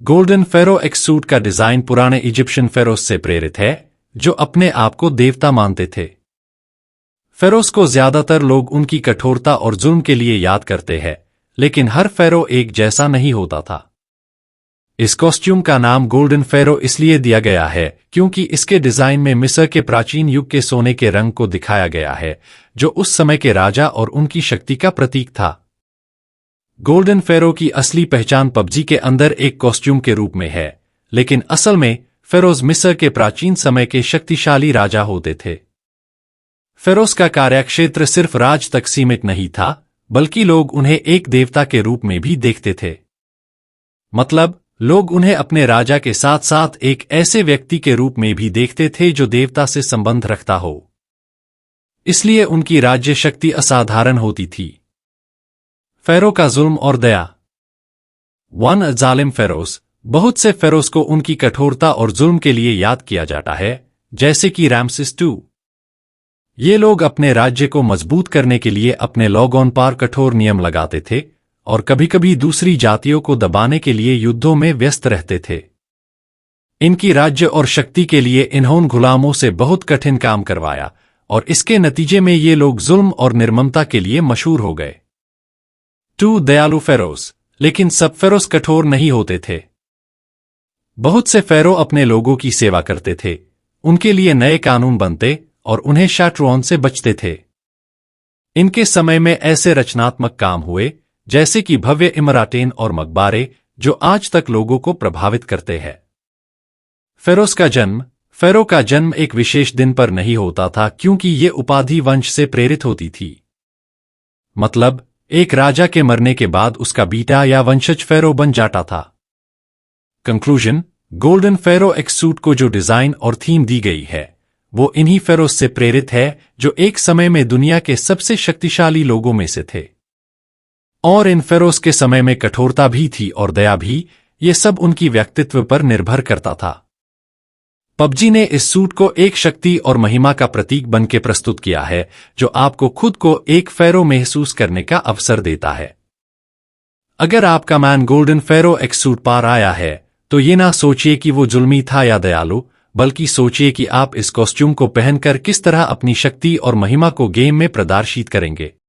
Golden फेरो x suit का design पुराने Egyptian ferrous से प्रेरित है, जो अपने आप को देवता मानते थे। फेरोस को ज्यादातर लोग उनकी कठोरता और जुल्म के लिए याद करते हैं, लेकिन हर फेरो एक जैसा नहीं होता था। इस कॉस्ट्यूम का नाम गोल्डन फेरो इसलिए दिया गया है क्योंकि इसके डिजाइन में मिस्र के प्राचीन युग के सोने के रंग को दिखाया गया है, जो उस समय के राजा और उनकी शक्ति का प्रतीक था। गोल्डन फेरो की असली पहचान पबजी के अंदर एक कॉस्ट्यूम के रूप में है, लेकिन असल में फेरोज मिस्र के प्राचीन समय के शक्तिशाली राजा होते थे। फेरोज का कार्यक्षेत्र सिर्फ राज तक सीमित नहीं था, बल्कि लोग उन्हें एक देवता के रूप में भी देखते थे। मतलब, लोग उन्हें अपने राजा के साथ साथ एक ऐसे व्यक्ति के रूप में भी देखते थे जो देवता से संबंध रखता हो। इसलिए उनकी राज्य शक्ति असाधारण होती थी। फेरो का जुल्म और दया। वन जालिम फेरोज। बहुत से फेरोज को उनकी कठोरता और जुल्म के लिए याद किया जाता है, जैसे कि रामसेस II। ये लोग अपने राज्य को मजबूत करने के लिए अपने लोगों पर कठोर नियम लगाते थे और कभी-कभी दूसरी जातियों को दबाने के लिए युद्धों में व्यस्त रहते थे। इनकी राज्य और शक्ति के लिए इन्होंने गुलामों से बहुत कठिन काम करवाया और इसके नतीजे में ये लोग जुल्म और निर्ममता के लिए मशहूर हो गए। 2 दयालु फेरोज। लेकिन सब फेरोज कठोर नहीं होते थे। बहुत से फेरो अपने लोगों की सेवा करते थे, उनके लिए नए कानून बनते और उन्हें शत्रुओं से बचते थे। इनके समय में ऐसे रचनात्मक काम हुए जैसे कि भव्य इमारतें और मकबरे, जो आज तक लोगों को प्रभावित करते हैं। फेरोज का जन्म। फेरो का जन्म एक विशेष दिन पर नहीं होता था क्योंकि ये उपाधि वंश से प्रेरित होती थी। मतलब, एक राजा के मरने के बाद उसका बेटा या वंशज फेरो बन जाता था। कंक्लूजन। गोल्डन फेरो एक्स सूट को जो डिजाइन और थीम दी गई है, वो इन्हीं फेरोज से प्रेरित है जो एक समय में दुनिया के सबसे शक्तिशाली लोगों में से थे। और इन फेरोज के समय में कठोरता भी थी और दया भी, ये सब उनकी व्यक्तित्व पर निर्भर करता था। पबजी ने इस सूट को एक शक्ति और महिमा का प्रतीक बन के प्रस्तुत किया है, जो आपको खुद को एक फेरो महसूस करने का अवसर देता है। अगर आपका मैन गोल्डन फेरो एक्स सूट पार आया है, तो ये ना सोचिए कि वो जुल्मी था या दयालु, बल्कि सोचिए कि आप इस कॉस्ट्यूम को पहनकर किस तरह अपनी शक्ति और महिमा को गेम में प्रदर्शित करेंगे।